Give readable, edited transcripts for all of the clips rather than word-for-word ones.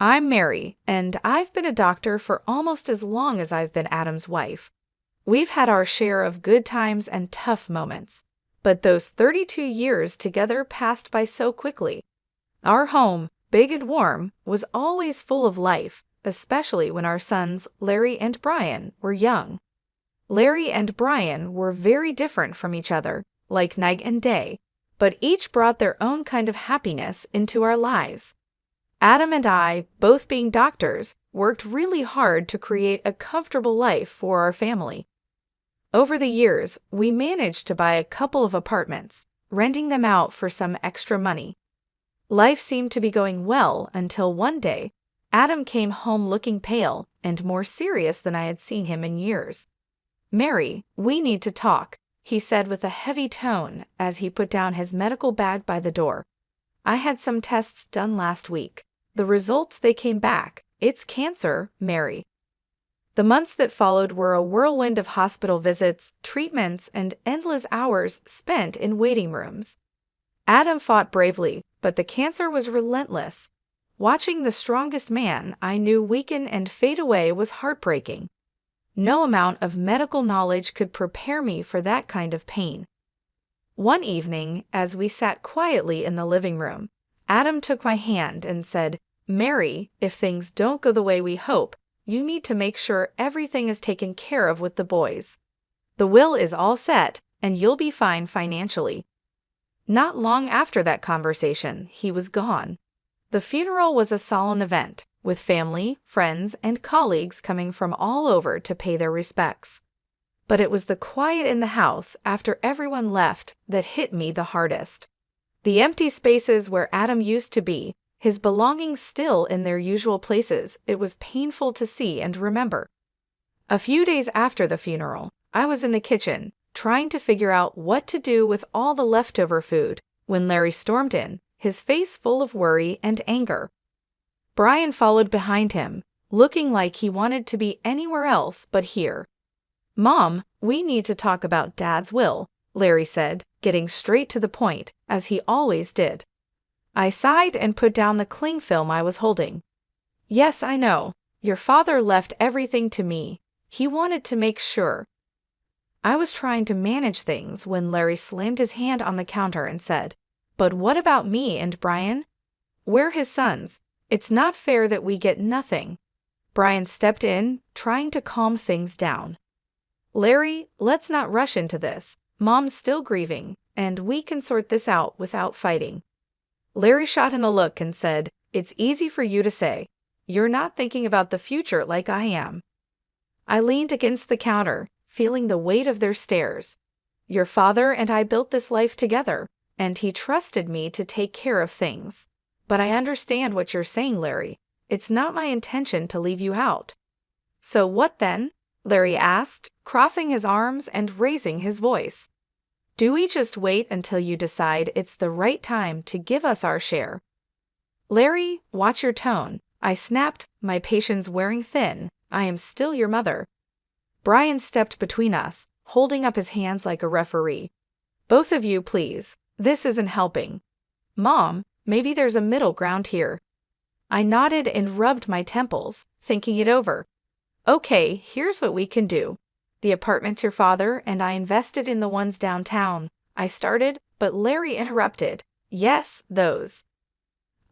I'm Mary, and I've been a doctor for almost as long as I've been Adam's wife. We've had our share of good times and tough moments, but those 32 years together passed by so quickly. Our home, big and warm, was always full of life, especially when our sons, Larry and Brian, were young. Larry and Brian were very different from each other, like night and day, but each brought their own kind of happiness into our lives. Adam and I, both being doctors, worked really hard to create a comfortable life for our family. Over the years, we managed to buy a couple of apartments, renting them out for some extra money. Life seemed to be going well until one day, Adam came home looking pale and more serious than I had seen him in years. "Mary, we need to talk," he said with a heavy tone as he put down his medical bag by the door. "I had some tests done last week. The results, they came back. It's cancer, Mary." The months that followed were a whirlwind of hospital visits, treatments, and endless hours spent in waiting rooms. Adam fought bravely, but the cancer was relentless. Watching the strongest man I knew weaken and fade away was heartbreaking. No amount of medical knowledge could prepare me for that kind of pain. One evening, as we sat quietly in the living room, Adam took my hand and said, "Mary, if things don't go the way we hope, you need to make sure everything is taken care of with the boys. The will is all set, and you'll be fine financially." Not long after that conversation, he was gone. The funeral was a solemn event, with family, friends, and colleagues coming from all over to pay their respects. But it was the quiet in the house after everyone left that hit me the hardest. The empty spaces where Adam used to be, his belongings still in their usual places, it was painful to see and remember. A few days after the funeral, I was in the kitchen, trying to figure out what to do with all the leftover food, when Larry stormed in, his face full of worry and anger. Brian followed behind him, looking like he wanted to be anywhere else but here. "Mom, we need to talk about Dad's will," Larry said, getting straight to the point, as he always did. I sighed and put down the cling film I was holding. "Yes, I know. Your father left everything to me. He wanted to make sure." I was trying to manage things when Larry slammed his hand on the counter and said, "But what about me and Brian? We're his sons. It's not fair that we get nothing." Brian stepped in, trying to calm things down. "Larry, let's not rush into this. Mom's still grieving, and we can sort this out without fighting." Larry shot him a look and said, "It's easy for you to say. You're not thinking about the future like I am." I leaned against the counter, feeling the weight of their stares. "Your father and I built this life together, and he trusted me to take care of things. But I understand what you're saying, Larry. It's not my intention to leave you out." "So what then?" Larry asked, crossing his arms and raising his voice. "Do we just wait until you decide it's the right time to give us our share?" "Larry, watch your tone," I snapped, my patience wearing thin. "I am still your mother." Brian stepped between us, holding up his hands like a referee. "Both of you, please. This isn't helping." "Mom, maybe there's a middle ground here." I nodded and rubbed my temples, thinking it over. "Okay, here's what we can do. The apartment's your father, and I invested in the ones downtown," I started, but Larry interrupted. "Yes, those."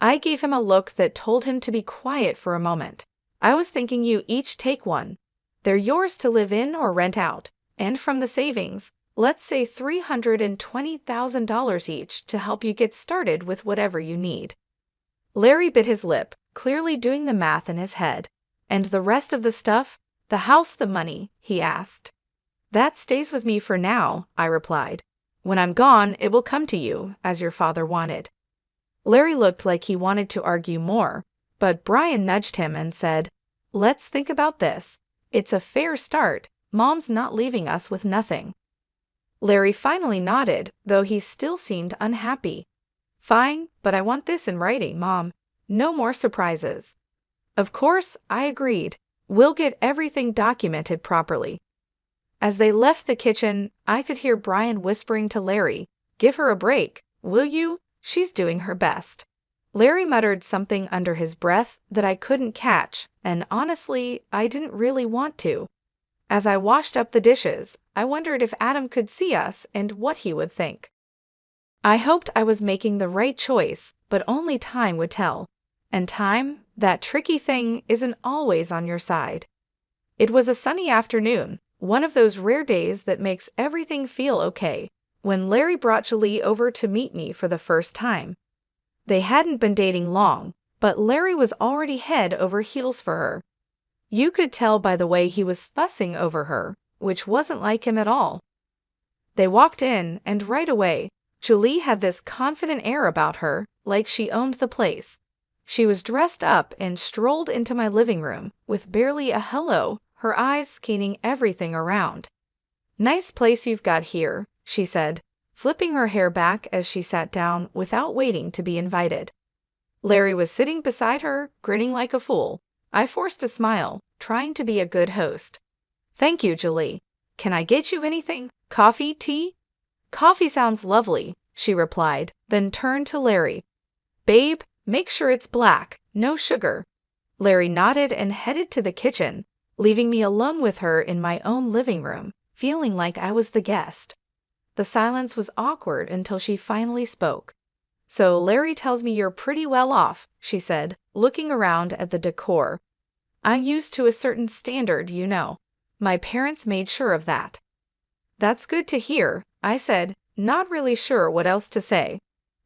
I gave him a look that told him to be quiet for a moment. "I was thinking you each take one. They're yours to live in or rent out, and from the savings, let's say $320,000 each to help you get started with whatever you need." Larry bit his lip, clearly doing the math in his head. "And the rest of the stuff? The house, the money?" he asked. "That stays with me for now," I replied. "When I'm gone, it will come to you, as your father wanted." Larry looked like he wanted to argue more, but Brian nudged him and said, "Let's think about this. It's a fair start. Mom's not leaving us with nothing." Larry finally nodded, though he still seemed unhappy. "Fine, but I want this in writing, Mom. No more surprises." Of course, I agreed. "We'll get everything documented properly." As they left the kitchen, I could hear Brian whispering to Larry, "Give her a break, will you? She's doing her best." Larry muttered something under his breath that I couldn't catch, and honestly, I didn't really want to. As I washed up the dishes, I wondered if Adam could see us and what he would think. I hoped I was making the right choice, but only time would tell. And time, that tricky thing, isn't always on your side. It was a sunny afternoon, one of those rare days that makes everything feel okay, when Larry brought Julie over to meet me for the first time. They hadn't been dating long, but Larry was already head over heels for her. You could tell by the way he was fussing over her, which wasn't like him at all. They walked in, and right away, Julie had this confident air about her, like she owned the place. She was dressed up and strolled into my living room, with barely a hello, her eyes scanning everything around. "Nice place you've got here," she said, flipping her hair back as she sat down without waiting to be invited. Larry was sitting beside her, grinning like a fool. I forced a smile, trying to be a good host. "Thank you, Julie. Can I get you anything? Coffee, tea?" "Coffee sounds lovely," she replied, then turned to Larry. "Babe, make sure it's black, no sugar." Larry nodded and headed to the kitchen, leaving me alone with her in my own living room, feeling like I was the guest. The silence was awkward until she finally spoke. "So Larry tells me you're pretty well off," she said, looking around at the decor. "I'm used to a certain standard, you know. My parents made sure of that." "That's good to hear," I said, not really sure what else to say.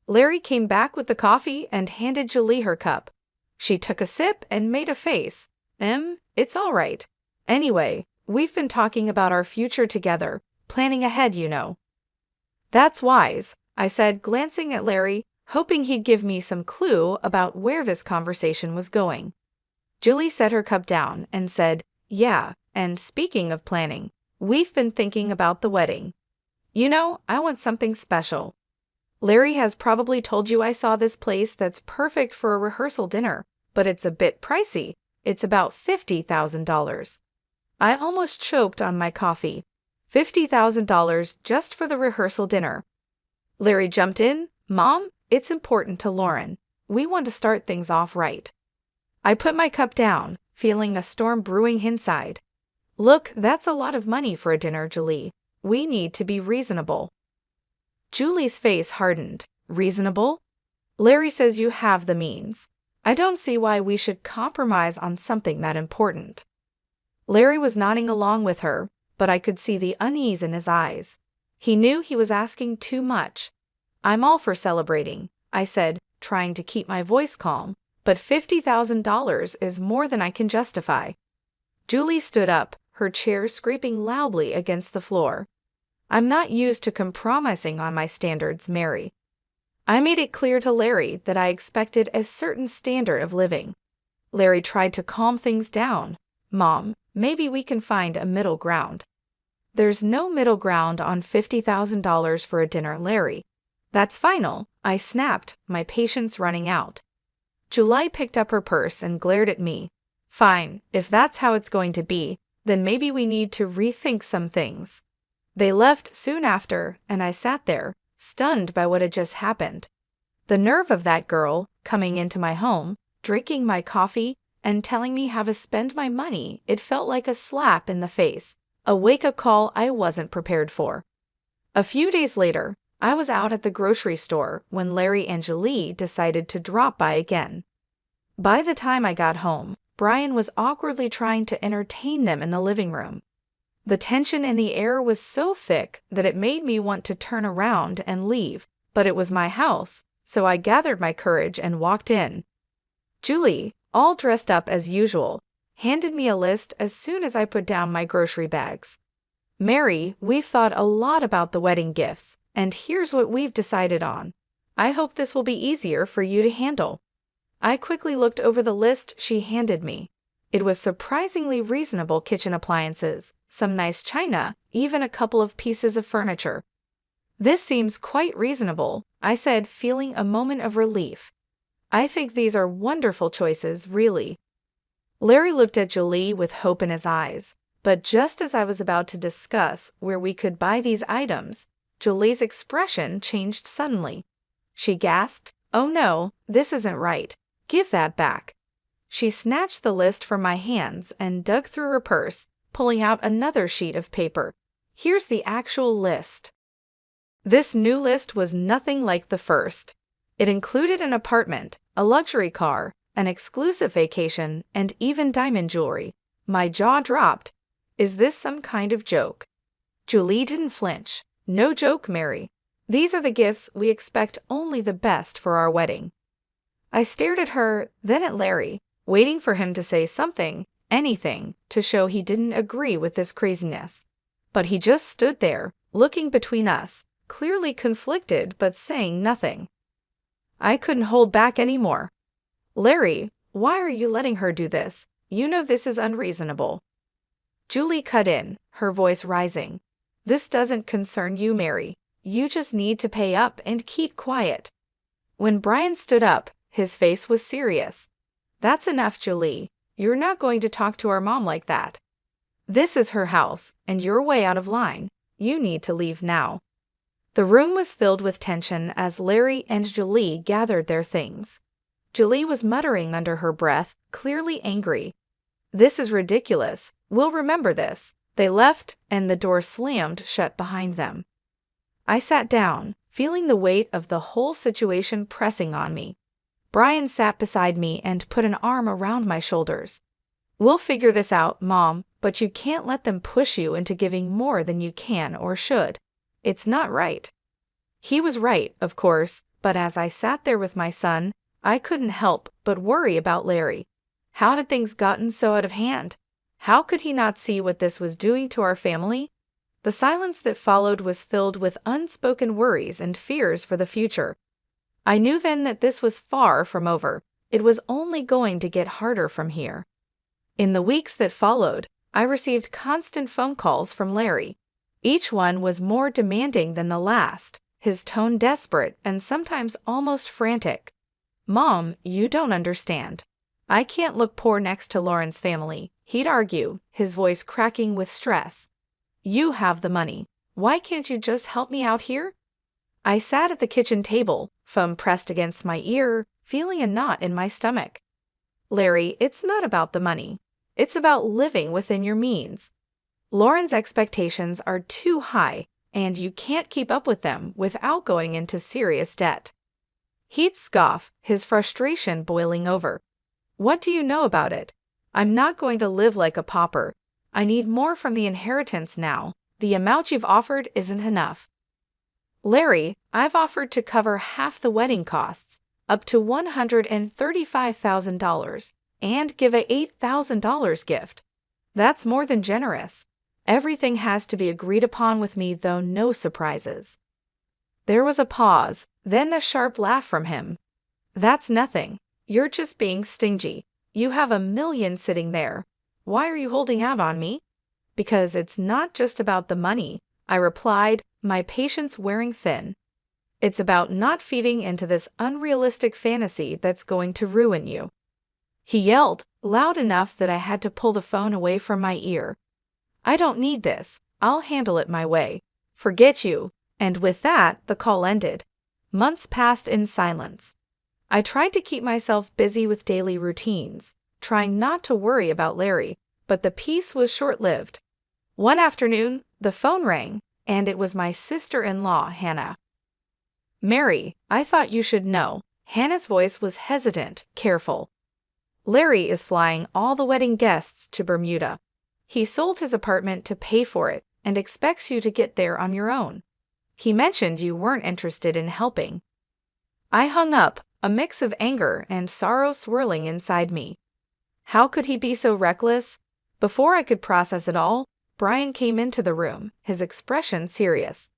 Larry came back with the coffee and handed Julie her cup. She took a sip and made a face. It's all right. Anyway, we've been talking about our future together, planning ahead, you know." "That's wise," I said, glancing at Larry, hoping he'd give me some clue about where this conversation was going. Julie set her cup down and said, "Yeah, and speaking of planning, we've been thinking about the wedding. You know, I want something special. Larry has probably told you I saw this place that's perfect for a rehearsal dinner, but it's a bit pricey. It's about $50,000. I almost choked on my coffee. $50,000 just for the rehearsal dinner. Larry jumped in. "Mom, it's important to Lauren. We want to start things off right." I put my cup down, feeling a storm brewing inside. "Look, that's a lot of money for a dinner, Julie. We need to be reasonable." Julie's face hardened. "Reasonable? Larry says you have the means. I don't see why we should compromise on something that important." Larry was nodding along with her, but I could see the unease in his eyes. He knew he was asking too much. "I'm all for celebrating," I said, trying to keep my voice calm, "but $50,000 is more than I can justify." Julie stood up, her chair scraping loudly against the floor. "I'm not used to compromising on my standards, Mary." I made it clear to Larry that I expected a certain standard of living. Larry tried to calm things down. "Mom, maybe we can find a middle ground." "There's no middle ground on $50,000 for a dinner, Larry. That's final," I snapped, my patience running out. Julie picked up her purse and glared at me. "Fine, if that's how it's going to be, then maybe we need to rethink some things." They left soon after, and I sat there, stunned by what had just happened. The nerve of that girl, coming into my home, drinking my coffee, and telling me how to spend my money, it felt like a slap in the face, a wake-up call I wasn't prepared for. A few days later, I was out at the grocery store when Larry and Julie decided to drop by again. By the time I got home, Brian was awkwardly trying to entertain them in the living room. The tension in the air was so thick that it made me want to turn around and leave, but it was my house, so I gathered my courage and walked in. Julie, all dressed up as usual, handed me a list as soon as I put down my grocery bags. "Mary, we've thought a lot about the wedding gifts, and here's what we've decided on. I hope this will be easier for you to handle." I quickly looked over the list she handed me. It was surprisingly reasonable kitchen appliances, some nice china, even a couple of pieces of furniture. "This seems quite reasonable," I said, feeling a moment of relief. "I think these are wonderful choices, really." Larry looked at Julie with hope in his eyes, but just as I was about to discuss where we could buy these items, Julie's expression changed suddenly. She gasped, "Oh no, this isn't right. Give that back." She snatched the list from my hands and dug through her purse, pulling out another sheet of paper. "Here's the actual list." This new list was nothing like the first. It included an apartment, a luxury car, an exclusive vacation, and even diamond jewelry. My jaw dropped. Is this some kind of joke? Julie didn't flinch. "No joke, Mary. These are the gifts we expect, only the best for our wedding." I stared at her, then at Larry, waiting for him to say something, anything, to show he didn't agree with this craziness. But he just stood there, looking between us, clearly conflicted but saying nothing. I couldn't hold back anymore. "Larry, why are you letting her do this? You know this is unreasonable." Julie cut in, her voice rising. "This doesn't concern you, Mary. You just need to pay up and keep quiet." When Brian stood up, his face was serious. "That's enough, Julie. You're not going to talk to our mom like that. This is her house, and you're way out of line. You need to leave now." The room was filled with tension as Larry and Julie gathered their things. Julie was muttering under her breath, clearly angry. "This is ridiculous. We'll remember this." They left, and the door slammed shut behind them. I sat down, feeling the weight of the whole situation pressing on me. Brian sat beside me and put an arm around my shoulders. "We'll figure this out, Mom, but you can't let them push you into giving more than you can or should. It's not right." He was right, of course, but as I sat there with my son, I couldn't help but worry about Larry. How had things gotten so out of hand? How could he not see what this was doing to our family? The silence that followed was filled with unspoken worries and fears for the future. I knew then that this was far from over. It was only going to get harder from here. In the weeks that followed, I received constant phone calls from Larry. Each one was more demanding than the last, his tone desperate and sometimes almost frantic. "Mom, you don't understand. I can't look poor next to Lauren's family," he'd argue, his voice cracking with stress. "You have the money. Why can't you just help me out here?" I sat at the kitchen table, phone pressed against my ear, feeling a knot in my stomach. "Larry, it's not about the money. It's about living within your means. Lauren's expectations are too high, and you can't keep up with them without going into serious debt." He'd scoff, his frustration boiling over. "What do you know about it? I'm not going to live like a pauper. I need more from the inheritance now. The amount you've offered isn't enough." "Larry, I've offered to cover half the wedding costs, up to $135,000, and give a $8,000 gift. That's more than generous. Everything has to be agreed upon with me, though, no surprises." There was a pause, then a sharp laugh from him. "That's nothing. You're just being stingy. You have $1 million sitting there. Why are you holding out on me?" "Because it's not just about the money," I replied, my patience wearing thin. "It's about not feeding into this unrealistic fantasy that's going to ruin you." He yelled, loud enough that I had to pull the phone away from my ear. "I don't need this. I'll handle it my way. Forget you." And with that, the call ended. Months passed in silence. I tried to keep myself busy with daily routines, trying not to worry about Larry, but the peace was short-lived. One afternoon, the phone rang, and it was my sister-in-law, Hannah. "Mary, I thought you should know." Hannah's voice was hesitant, careful. "Larry is flying all the wedding guests to Bermuda. He sold his apartment to pay for it and expects you to get there on your own. He mentioned you weren't interested in helping." I hung up, a mix of anger and sorrow swirling inside me. How could he be so reckless? Before I could process it all, Brian came into the room, his expression serious.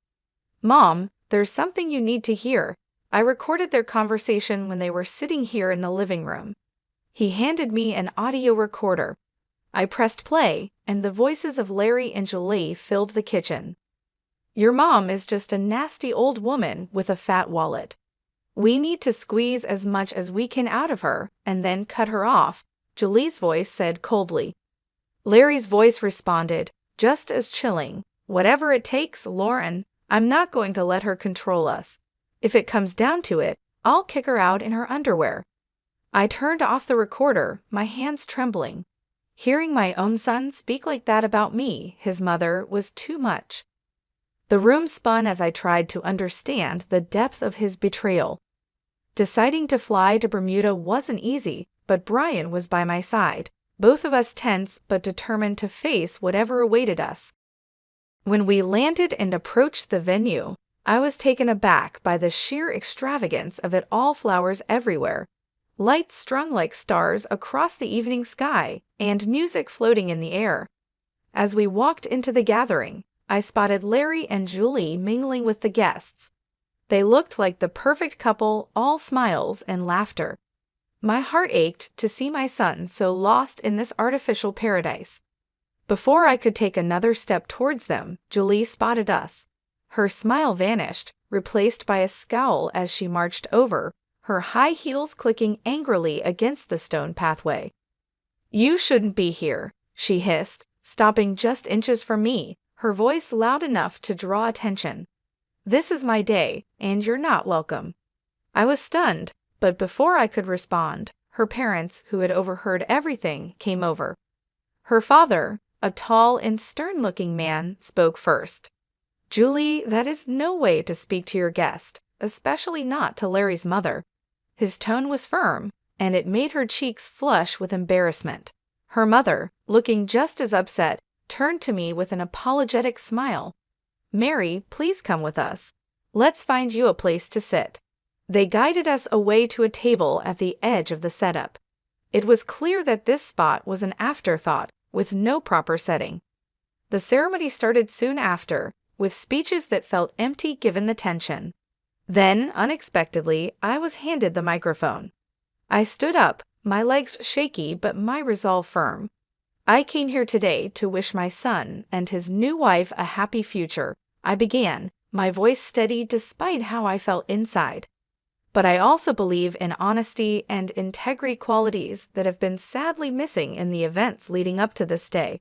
"Mom, there's something you need to hear." I recorded their conversation when they were sitting here in the living room. He handed me an audio recorder. I pressed play, and the voices of Larry and Julie filled the kitchen. "Your mom is just a nasty old woman with a fat wallet. We need to squeeze as much as we can out of her and then cut her off," Julie's voice said coldly. Larry's voice responded, just as chilling. "Whatever it takes, Lauren. I'm not going to let her control us. If it comes down to it, I'll kick her out in her underwear." I turned off the recorder, my hands trembling. Hearing my own son speak like that about me, his mother, was too much. The room spun as I tried to understand the depth of his betrayal. Deciding to fly to Bermuda wasn't easy, but Brian was by my side, both of us tense but determined to face whatever awaited us. When we landed and approached the venue, I was taken aback by the sheer extravagance of it all. Flowers everywhere, lights strung like stars across the evening sky, and music floating in the air. As we walked into the gathering, I spotted Larry and Julie mingling with the guests. They looked like the perfect couple, all smiles and laughter. My heart ached to see my son so lost in this artificial paradise. Before I could take another step towards them, Julie spotted us. Her smile vanished, replaced by a scowl as she marched over, her high heels clicking angrily against the stone pathway. "You shouldn't be here," she hissed, stopping just inches from me, her voice loud enough to draw attention. "This is my day, and you're not welcome." I was stunned, but before I could respond, her parents, who had overheard everything, came over. Her father, a tall and stern-looking man, spoke first. "Julie, that is no way to speak to your guest, especially not to Larry's mother." His tone was firm, and it made her cheeks flush with embarrassment. Her mother, looking just as upset, turned to me with an apologetic smile. "Mary, please come with us. Let's find you a place to sit." They guided us away to a table at the edge of the setup. It was clear that this spot was an afterthought, with no proper setting. The ceremony started soon after, with speeches that felt empty given the tension. Then, unexpectedly, I was handed the microphone. I stood up, my legs shaky but my resolve firm. "I came here today to wish my son and his new wife a happy future," I began, my voice steady despite how I felt inside. "But I also believe in honesty and integrity, qualities that have been sadly missing in the events leading up to this day."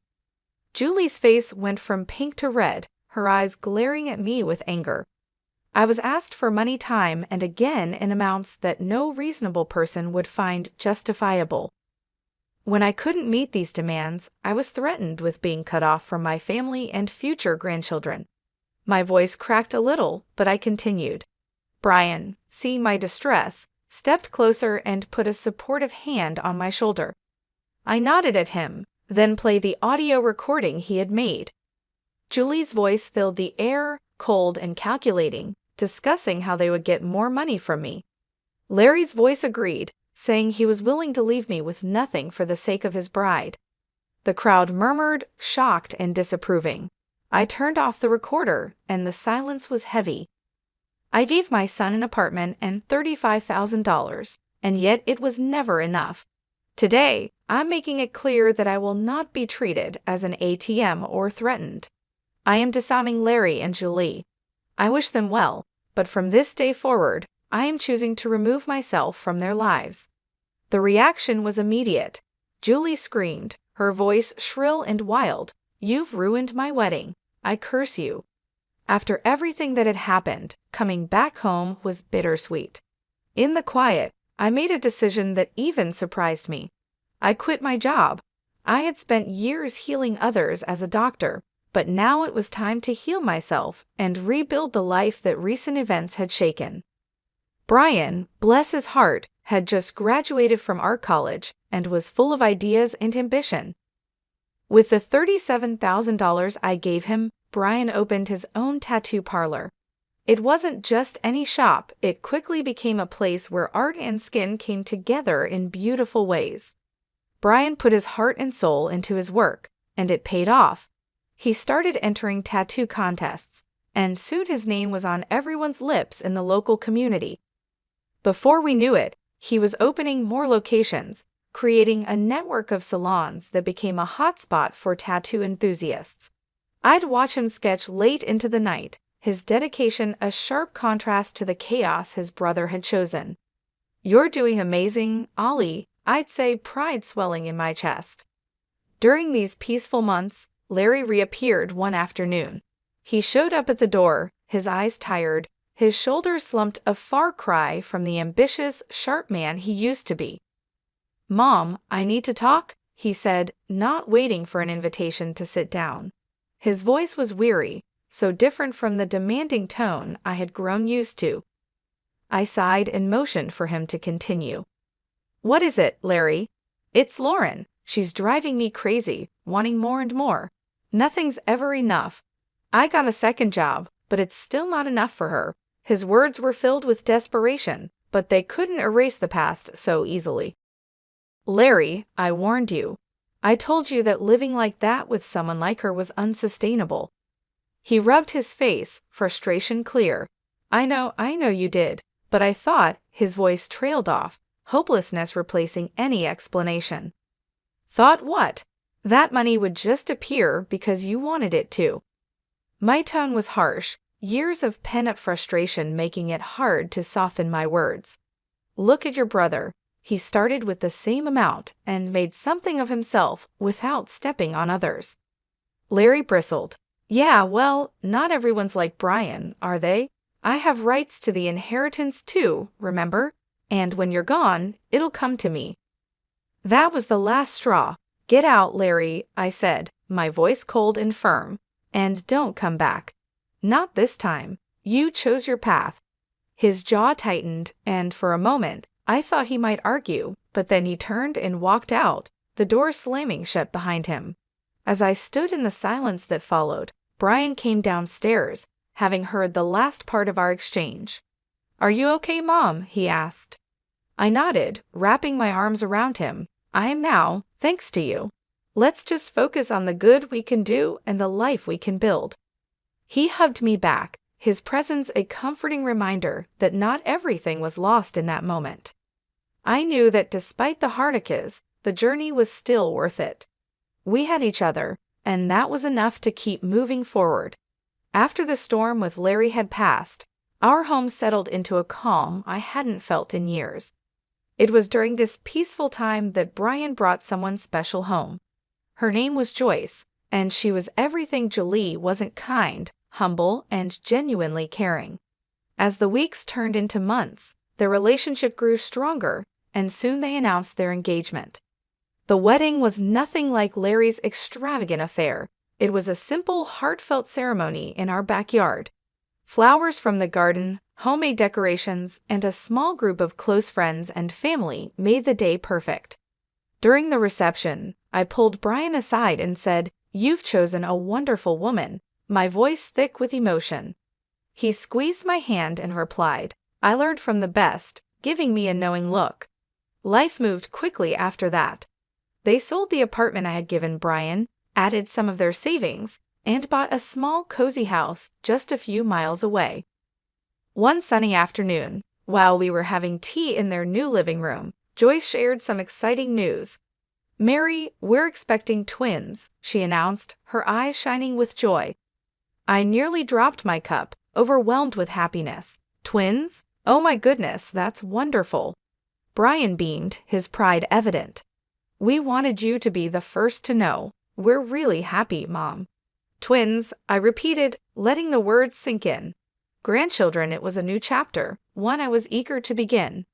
Julie's face went from pink to red, her eyes glaring at me with anger. I was asked for money, time and again in amounts that no reasonable person would find justifiable. When I couldn't meet these demands, I was threatened with being cut off from my family and future grandchildren. My voice cracked a little, but I continued. Brian, seeing my distress, stepped closer and put a supportive hand on my shoulder. I nodded at him, then played the audio recording he had made. Julie's voice filled the air, cold and calculating, discussing how they would get more money from me. Larry's voice agreed, saying he was willing to leave me with nothing for the sake of his bride. The crowd murmured, shocked and disapproving. I turned off the recorder, and the silence was heavy. I gave my son an apartment and $35,000, and yet it was never enough. Today, I'm making it clear that I will not be treated as an ATM or threatened. I am disowning Larry and Julie. I wish them well, but from this day forward, I am choosing to remove myself from their lives. The reaction was immediate. Julie screamed, her voice shrill and wild. "You've ruined my wedding. I curse you." After everything that had happened, coming back home was bittersweet. In the quiet, I made a decision that even surprised me. I quit my job. I had spent years healing others as a doctor, but now it was time to heal myself and rebuild the life that recent events had shaken. Brian, bless his heart, had just graduated from art college and was full of ideas and ambition. With the $37,000 I gave him, Brian opened his own tattoo parlor. It wasn't just any shop, it quickly became a place where art and skin came together in beautiful ways. Brian put his heart and soul into his work, and it paid off. He started entering tattoo contests, and soon his name was on everyone's lips in the local community. Before we knew it, he was opening more locations, creating a network of salons that became a hotspot for tattoo enthusiasts. I'd watch him sketch late into the night, his dedication a sharp contrast to the chaos his brother had chosen. "You're doing amazing, Ollie," I'd say, pride swelling in my chest. During these peaceful months, Larry reappeared one afternoon. He showed up at the door, his eyes tired, His shoulders slumped a far cry from the ambitious, sharp man he used to be. "Mom, I need to talk," he said, not waiting for an invitation to sit down. His voice was weary, so different from the demanding tone I had grown used to. I sighed and motioned for him to continue. "What is it, Larry?" "It's Lauren. She's driving me crazy, wanting more and more. Nothing's ever enough. I got a second job, but it's still not enough for her." His words were filled with desperation, but they couldn't erase the past so easily. "Larry, I warned you. I told you that living like that with someone like her was unsustainable." He rubbed his face, frustration clear. I know you did, but I thought," his voice trailed off, hopelessness replacing any explanation. "Thought what?" "That money would just appear because you wanted it to." My tone was harsh, years of pent-up frustration making it hard to soften my words. "Look at your brother. He started with the same amount and made something of himself without stepping on others." Larry bristled. "Yeah, well, not everyone's like Brian, are they? I have rights to the inheritance too, remember? And when you're gone, it'll come to me." That was the last straw. "Get out, Larry," I said, my voice cold and firm. "And don't come back. Not this time. You chose your path." His jaw tightened, and for a moment, I thought he might argue, but then he turned and walked out, the door slamming shut behind him. As I stood in the silence that followed, Brian came downstairs, having heard the last part of our exchange. "Are you okay, Mom?" he asked. I nodded, wrapping my arms around him. "I am now, thanks to you. Let's just focus on the good we can do and the life we can build." He hugged me back, his presence a comforting reminder that not everything was lost in that moment. I knew that despite the heartaches, the journey was still worth it. We had each other, and that was enough to keep moving forward. After the storm with Larry had passed, our home settled into a calm I hadn't felt in years. It was during this peaceful time that Brian brought someone special home. Her name was Joyce, and she was everything Julie wasn't: kind, humble, and genuinely caring. As the weeks turned into months, their relationship grew stronger, and soon they announced their engagement. The wedding was nothing like Larry's extravagant affair. It was a simple, heartfelt ceremony in our backyard. Flowers from the garden, homemade decorations, and a small group of close friends and family made the day perfect. During the reception, I pulled Brian aside and said, "You've chosen a wonderful woman," my voice thick with emotion. He squeezed my hand and replied, "I learned from the best," giving me a knowing look. Life moved quickly after that. They sold the apartment I had given Brian, added some of their savings, and bought a small, cozy house just a few miles away. One sunny afternoon, while we were having tea in their new living room, Joyce shared some exciting news. "Mary, we're expecting twins," she announced, her eyes shining with joy. I nearly dropped my cup, overwhelmed with happiness. "Twins? Oh my goodness, that's wonderful." Brian beamed, his pride evident. "We wanted you to be the first to know. We're really happy, Mom." "Twins," I repeated, letting the words sink in. Grandchildren, it was a new chapter, one I was eager to begin.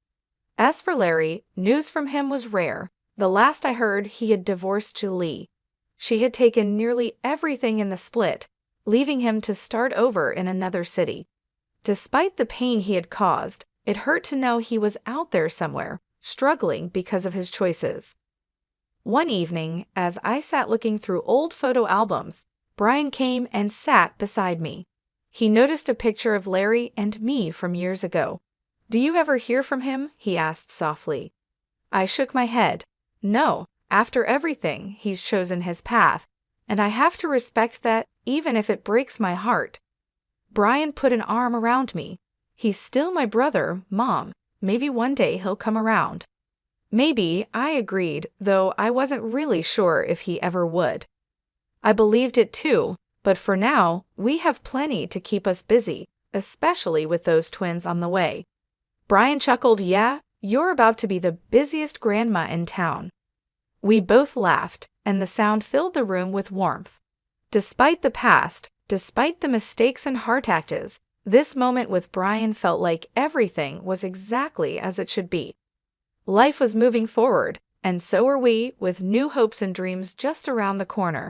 As for Larry, news from him was rare. The last I heard, he had divorced Julie. She had taken nearly everything in the split, leaving him to start over in another city. Despite the pain he had caused, it hurt to know he was out there somewhere, struggling because of his choices. One evening, as I sat looking through old photo albums, Brian came and sat beside me. He noticed a picture of Larry and me from years ago. "Do you ever hear from him?" he asked softly. I shook my head. "No, after everything, he's chosen his path, and I have to respect that, even if it breaks my heart." Brian put an arm around me. "He's still my brother, Mom. Maybe one day he'll come around." Maybe, I agreed, though I wasn't really sure if he ever would. I believed it too, but for now, we have plenty to keep us busy, especially with those twins on the way. Brian chuckled, "Yeah, you're about to be the busiest grandma in town." We both laughed, and the sound filled the room with warmth. Despite the past, despite the mistakes and heart attacks, This moment with Brian felt like everything was exactly as it should be. Life was moving forward, and so were we, with new hopes and dreams just around the corner.